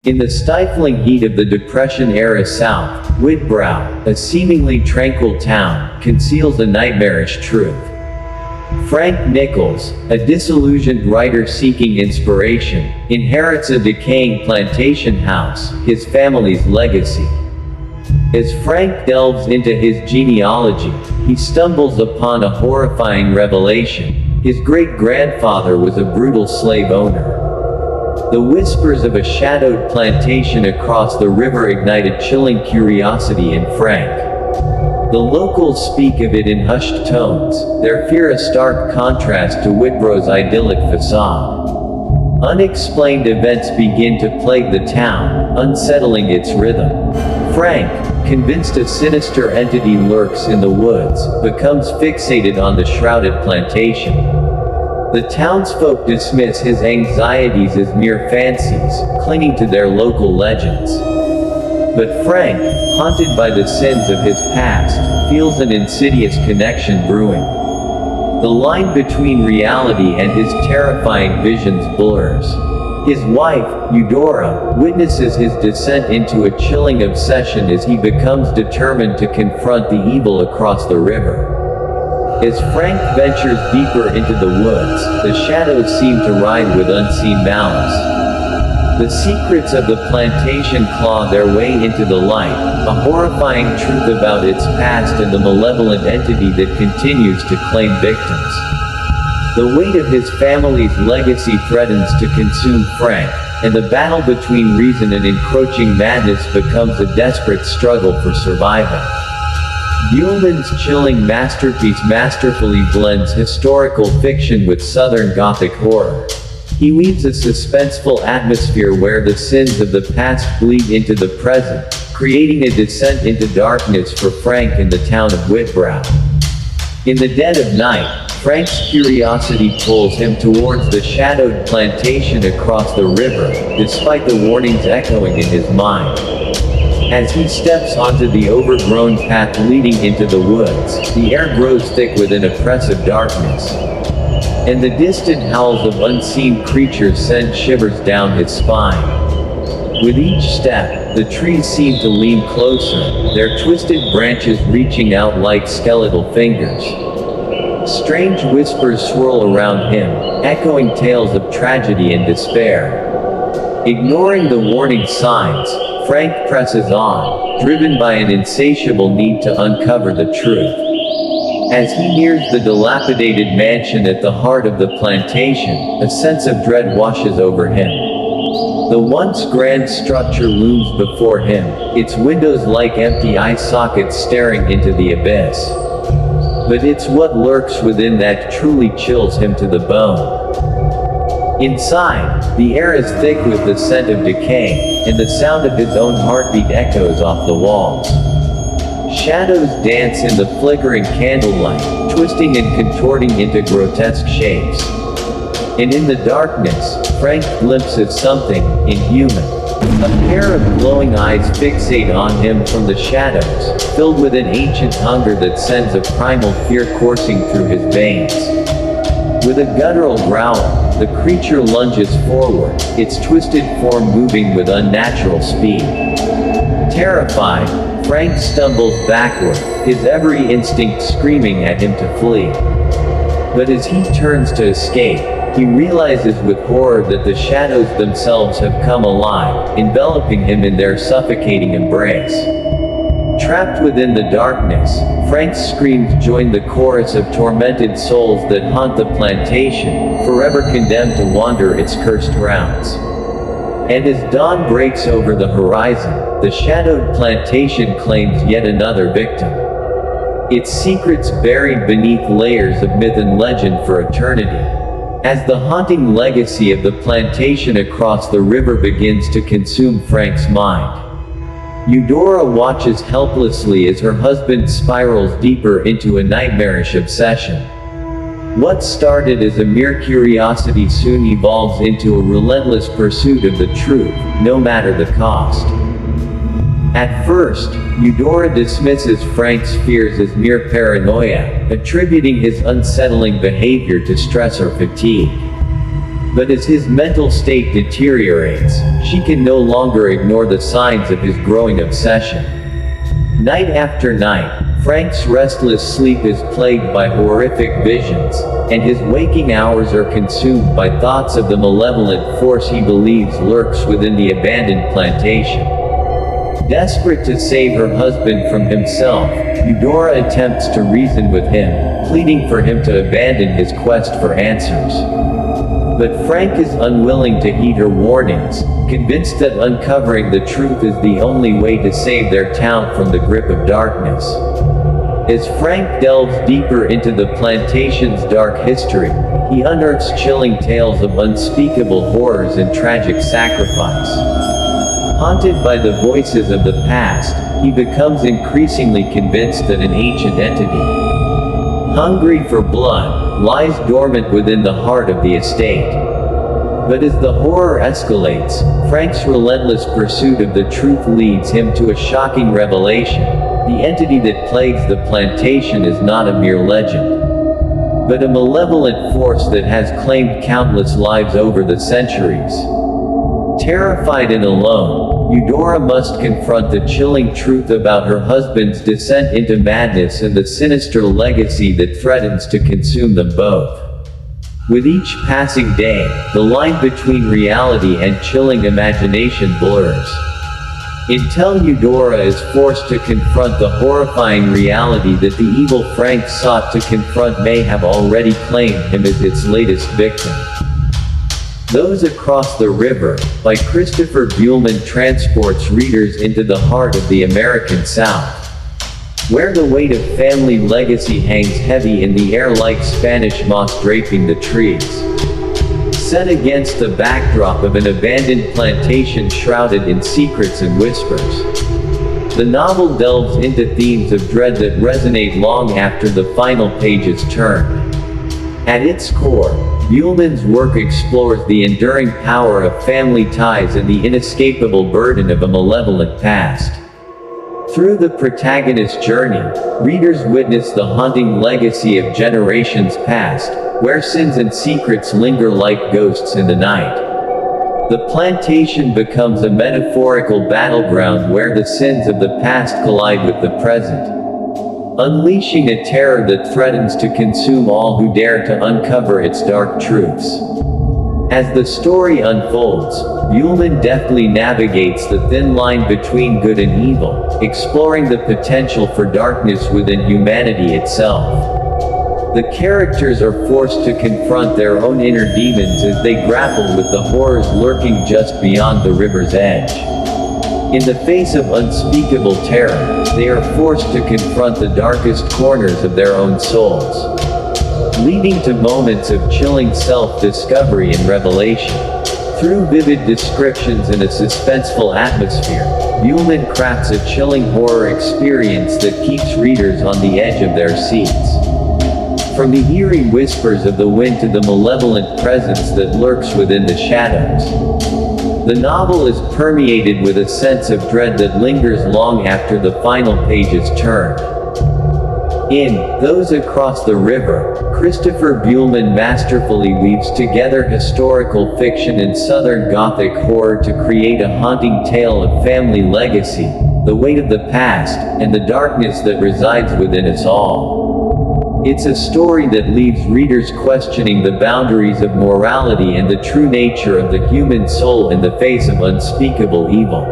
In the stifling heat of the Depression-era South, Whitbrow, a seemingly tranquil town, conceals a nightmarish truth. Frank Nichols, a disillusioned writer seeking inspiration, inherits a decaying plantation house, his family's legacy. As Frank delves into his genealogy, he stumbles upon a horrifying revelation. His great-grandfather was a brutal slave owner. The whispers of a shadowed plantation across the river ignited chilling curiosity in Frank. The locals speak of it in hushed tones, their fear a stark contrast to Whitbrow's idyllic facade. Unexplained events begin to plague the town, unsettling its rhythm. Frank, convinced a sinister entity lurks in the woods, becomes fixated on the shrouded plantation. The townsfolk dismiss his anxieties as mere fancies, clinging to their local legends. But Frank, haunted by the sins of his past, feels an insidious connection brewing. The line between reality and his terrifying visions blurs. His wife, Eudora, witnesses his descent into a chilling obsession as he becomes determined to confront the evil across the river. As Frank ventures deeper into the woods, the shadows seem to ride with unseen malice. The secrets of the plantation claw their way into the light, a horrifying truth about its past and the malevolent entity that continues to claim victims. The weight of his family's legacy threatens to consume Frank, and the battle between reason and encroaching madness becomes a desperate struggle for survival. Buellman's chilling masterpiece masterfully blends historical fiction with Southern Gothic horror. He weaves a suspenseful atmosphere where the sins of the past bleed into the present, creating a descent into darkness for Frank in the town of Whitbrow. In the dead of night, Frank's curiosity pulls him towards the shadowed plantation across the river, despite the warnings echoing in his mind. As he steps onto the overgrown path leading into the woods, the air grows thick with an oppressive darkness. And the distant howls of unseen creatures send shivers down his spine. With each step, the trees seem to lean closer, their twisted branches reaching out like skeletal fingers. Strange whispers swirl around him, echoing tales of tragedy and despair. Ignoring the warning signs, Frank presses on, driven by an insatiable need to uncover the truth. As he nears the dilapidated mansion at the heart of the plantation, a sense of dread washes over him. The once grand structure looms before him, its windows like empty eye sockets staring into the abyss. But it's what lurks within that truly chills him to the bone. Inside, the air is thick with the scent of decay, and the sound of his own heartbeat echoes off the walls. Shadows dance in the flickering candlelight, twisting and contorting into grotesque shapes. And in the darkness, Frank glimpses something inhuman. A pair of glowing eyes fixate on him from the shadows, filled with an ancient hunger that sends a primal fear coursing through his veins. With a guttural growl, the creature lunges forward, its twisted form moving with unnatural speed. Terrified, Frank stumbles backward, his every instinct screaming at him to flee. But as he turns to escape, he realizes with horror that the shadows themselves have come alive, enveloping him in their suffocating embrace. Trapped within the darkness, Frank's screams join the chorus of tormented souls that haunt the plantation, forever condemned to wander its cursed grounds. And as dawn breaks over the horizon, the shadowed plantation claims yet another victim. Its secrets buried beneath layers of myth and legend for eternity. As the haunting legacy of the plantation across the river begins to consume Frank's mind, Eudora watches helplessly as her husband spirals deeper into a nightmarish obsession. What started as a mere curiosity soon evolves into a relentless pursuit of the truth, no matter the cost. At first, Eudora dismisses Frank's fears as mere paranoia, attributing his unsettling behavior to stress or fatigue. But as his mental state deteriorates, she can no longer ignore the signs of his growing obsession. Night after night, Frank's restless sleep is plagued by horrific visions, and his waking hours are consumed by thoughts of the malevolent force he believes lurks within the abandoned plantation. Desperate to save her husband from himself, Eudora attempts to reason with him, pleading for him to abandon his quest for answers. But Frank is unwilling to heed her warnings, convinced that uncovering the truth is the only way to save their town from the grip of darkness. As Frank delves deeper into the plantation's dark history, he unearths chilling tales of unspeakable horrors and tragic sacrifice. Haunted by the voices of the past, he becomes increasingly convinced that an ancient entity, hungry for blood, lies dormant within the heart of the estate. But as the horror escalates, Frank's relentless pursuit of the truth leads him to a shocking revelation. The entity that plagues the plantation is not a mere legend, but a malevolent force that has claimed countless lives over the centuries. Terrified and alone, Eudora must confront the chilling truth about her husband's descent into madness and the sinister legacy that threatens to consume them both. With each passing day, the line between reality and chilling imagination blurs, until Eudora is forced to confront the horrifying reality that the evil Frank sought to confront may have already claimed him as its latest victim. Those Across the River, by Christopher Buehlman, transports readers into the heart of the American South, where the weight of family legacy hangs heavy in the air like Spanish moss draping the trees. Set against the backdrop of an abandoned plantation shrouded in secrets and whispers, the novel delves into themes of dread that resonate long after the final pages turn. At its core, Buehlman's work explores the enduring power of family ties and the inescapable burden of a malevolent past. Through the protagonist's journey, readers witness the haunting legacy of generations past, where sins and secrets linger like ghosts in the night. The plantation becomes a metaphorical battleground where the sins of the past collide with the present, unleashing a terror that threatens to consume all who dare to uncover its dark truths. As the story unfolds, Buehlman deftly navigates the thin line between good and evil, exploring the potential for darkness within humanity itself. The characters are forced to confront their own inner demons as they grapple with the horrors lurking just beyond the river's edge. In the face of unspeakable terror, they are forced to confront the darkest corners of their own souls, leading to moments of chilling self-discovery and revelation. Through vivid descriptions and a suspenseful atmosphere, Buehlman crafts a chilling horror experience that keeps readers on the edge of their seats. From the eerie whispers of the wind to the malevolent presence that lurks within the shadows, the novel is permeated with a sense of dread that lingers long after the final pages turn. In Those Across the River, Christopher Buehlman masterfully weaves together historical fiction and Southern Gothic horror to create a haunting tale of family legacy, the weight of the past, and the darkness that resides within us all. It's a story that leaves readers questioning the boundaries of morality and the true nature of the human soul in the face of unspeakable evil.